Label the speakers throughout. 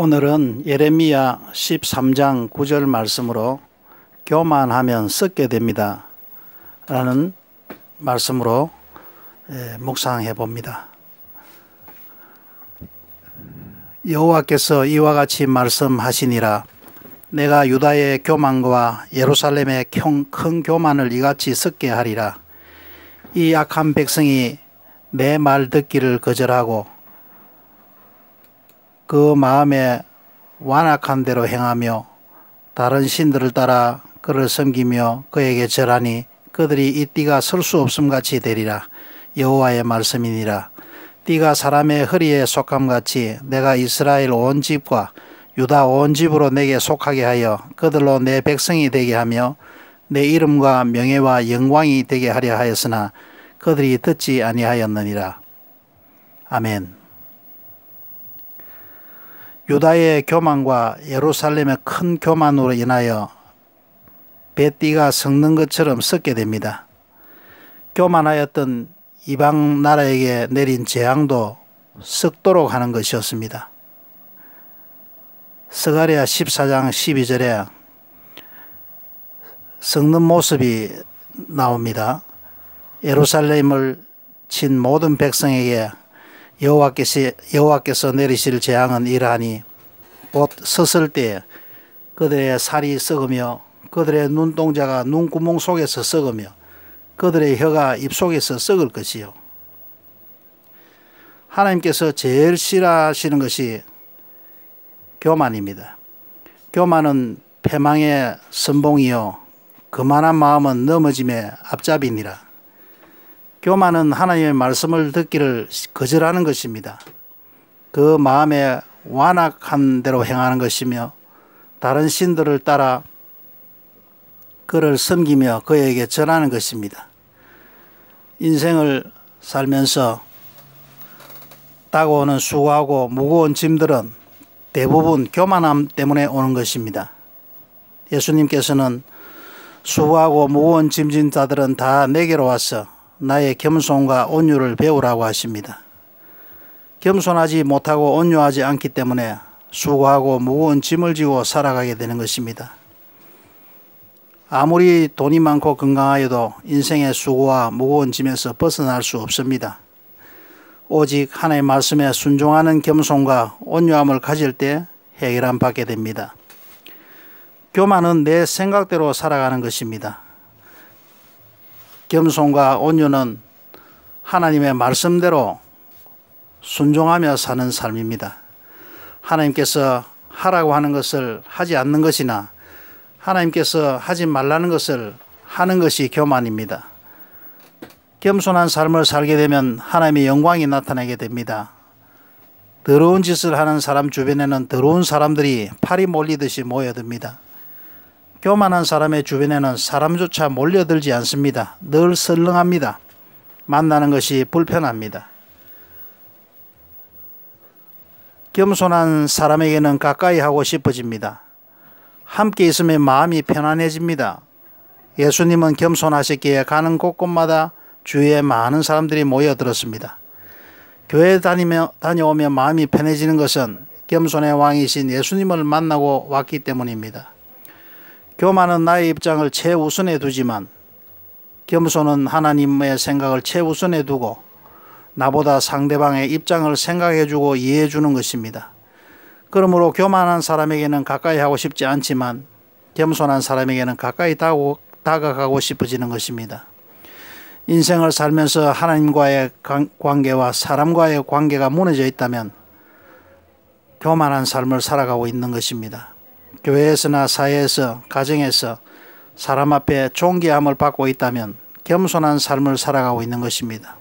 Speaker 1: 오늘은 예레미야 13장 9절 말씀으로 교만하면 썩게 됩니다 라는 말씀으로 묵상해 봅니다. 여호와께서 이와 같이 말씀하시니라. 내가 유다의 교만과 예루살렘의 큰 교만을 이같이 썩게 하리라. 이 악한 백성이 내 말 듣기를 거절하고 그 마음에 완악한 대로 행하며 다른 신들을 따라 그를 섬기며 그에게 절하니 그들이 이 띠가 설 수 없음같이 되리라. 여호와의 말씀이니라. 띠가 사람의 허리에 속함같이 내가 이스라엘 온 집과 유다 온 집으로 내게 속하게 하여 그들로 내 백성이 되게 하며 내 이름과 명예와 영광이 되게 하려 하였으나 그들이 듣지 아니하였느니라. 아멘. 유다의 교만과 예루살렘의 큰 교만으로 인하여 배띠가 썩는 것처럼 썩게 됩니다. 교만하였던 이방 나라에게 내린 재앙도 썩도록 하는 것이었습니다. 스가랴 14장 12절에 썩는 모습이 나옵니다. 예루살렘을 친 모든 백성에게 여호와께서 내리실 재앙은 이러하니 곧 섰을 때 그들의 살이 썩으며 그들의 눈동자가 눈구멍 속에서 썩으며 그들의 혀가 입속에서 썩을 것이요. 하나님께서 제일 싫어하시는 것이 교만입니다. 교만은 패망의 선봉이요 거만한 마음은 넘어짐의 앞잡이니라. 교만은 하나님의 말씀을 듣기를 거절하는 것입니다. 그 마음에 완악한 대로 행하는 것이며 다른 신들을 따라 그를 섬기며 그에게 절하는 것입니다. 인생을 살면서 다가오는 수고하고 무거운 짐들은 대부분 교만함 때문에 오는 것입니다. 예수님께서는 수고하고 무거운 짐진 자들은 다 내게로 와서 나의 겸손과 온유를 배우라고 하십니다. 겸손하지 못하고 온유하지 않기 때문에 수고하고 무거운 짐을 지고 살아가게 되는 것입니다. 아무리 돈이 많고 건강하여도 인생의 수고와 무거운 짐에서 벗어날 수 없습니다. 오직 하나님의 말씀에 순종하는 겸손과 온유함을 가질 때 해결함 받게 됩니다. 교만은 내 생각대로 살아가는 것입니다. 겸손과 온유는 하나님의 말씀대로 순종하며 사는 삶입니다. 하나님께서 하라고 하는 것을 하지 않는 것이나 하나님께서 하지 말라는 것을 하는 것이 교만입니다. 겸손한 삶을 살게 되면 하나님의 영광이 나타나게 됩니다. 더러운 짓을 하는 사람 주변에는 더러운 사람들이 팔이 몰리듯이 모여듭니다. 교만한 사람의 주변에는 사람조차 몰려들지 않습니다. 늘 설렁합니다. 만나는 것이 불편합니다. 겸손한 사람에게는 가까이 하고 싶어집니다. 함께 있으면 마음이 편안해집니다. 예수님은 겸손하셨기에 가는 곳곳마다 주위에 많은 사람들이 모여들었습니다. 교회 다녀오며 마음이 편해지는 것은 겸손의 왕이신 예수님을 만나고 왔기 때문입니다. 교만은 나의 입장을 최우선에 두지만 겸손은 하나님의 생각을 최우선에 두고 나보다 상대방의 입장을 생각해주고 이해해주는 것입니다. 그러므로 교만한 사람에게는 가까이 하고 싶지 않지만 겸손한 사람에게는 가까이 다가가고 싶어지는 것입니다. 인생을 살면서 하나님과의 관계와 사람과의 관계가 무너져 있다면 교만한 삶을 살아가고 있는 것입니다. 교회에서나 사회에서 가정에서 사람 앞에 존귀함을 받고 있다면 겸손한 삶을 살아가고 있는 것입니다.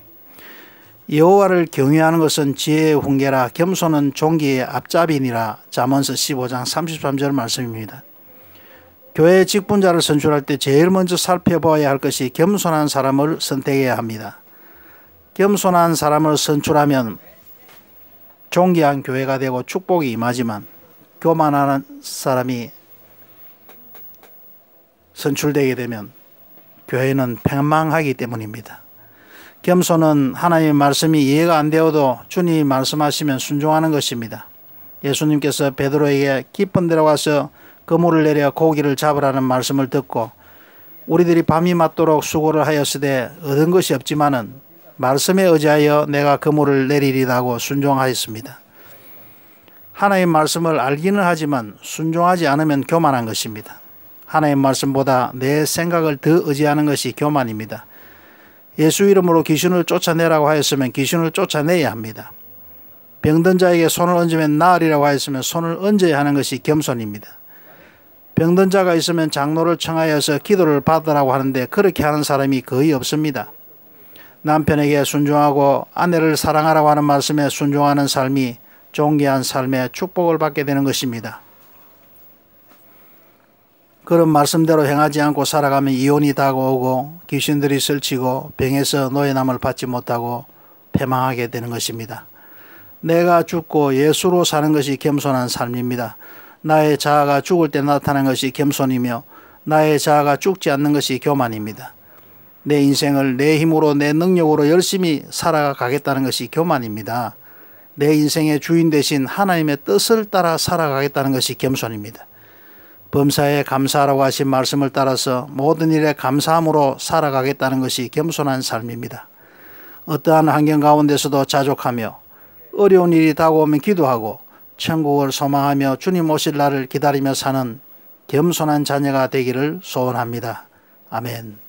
Speaker 1: 여호와를 경외하는 것은 지혜의 훈계라 겸손은 존귀의 앞잡이니라. 잠언서 15장 33절 말씀입니다. 교회 직분자를 선출할 때 제일 먼저 살펴봐야 할 것이 겸손한 사람을 선택해야 합니다. 겸손한 사람을 선출하면 존귀한 교회가 되고 축복이 임하지만 교만하는 사람이 선출되게 되면 교회는 패망하기 때문입니다. 겸손은 하나님의 말씀이 이해가 안 되어도 주님이 말씀하시면 순종하는 것입니다. 예수님께서 베드로에게 깊은 데로 가서 그물을 내려 고기를 잡으라는 말씀을 듣고 우리들이 밤이 맞도록 수고를 하였으되 얻은 것이 없지만은 말씀에 의지하여 내가 그물을 내리리다 하고 순종하였습니다. 하나님의 말씀을 알기는 하지만 순종하지 않으면 교만한 것입니다. 하나님의 말씀보다 내 생각을 더 의지하는 것이 교만입니다. 예수 이름으로 귀신을 쫓아내라고 하였으면 귀신을 쫓아내야 합니다. 병든 자에게 손을 얹으면 나으리라고 하였으면 손을 얹어야 하는 것이 겸손입니다. 병든 자가 있으면 장로를 청하여서 기도를 받으라고 하는데 그렇게 하는 사람이 거의 없습니다. 남편에게 순종하고 아내를 사랑하라고 하는 말씀에 순종하는 삶이 존귀한 삶의 축복을 받게 되는 것입니다. 그런 말씀대로 행하지 않고 살아가면 이혼이 다가오고 귀신들이 설치고 병에서 노예남을 받지 못하고 패망하게 되는 것입니다. 내가 죽고 예수로 사는 것이 겸손한 삶입니다. 나의 자아가 죽을 때 나타나는 것이 겸손이며 나의 자아가 죽지 않는 것이 교만입니다. 내 인생을 내 힘으로 내 능력으로 열심히 살아가겠다는 것이 교만입니다. 내 인생의 주인 대신 하나님의 뜻을 따라 살아가겠다는 것이 겸손입니다. 범사에 감사하라고 하신 말씀을 따라서 모든 일에 감사함으로 살아가겠다는 것이 겸손한 삶입니다. 어떠한 환경 가운데서도 자족하며 어려운 일이 다가오면 기도하고 천국을 소망하며 주님 오실 날을 기다리며 사는 겸손한 자녀가 되기를 소원합니다. 아멘.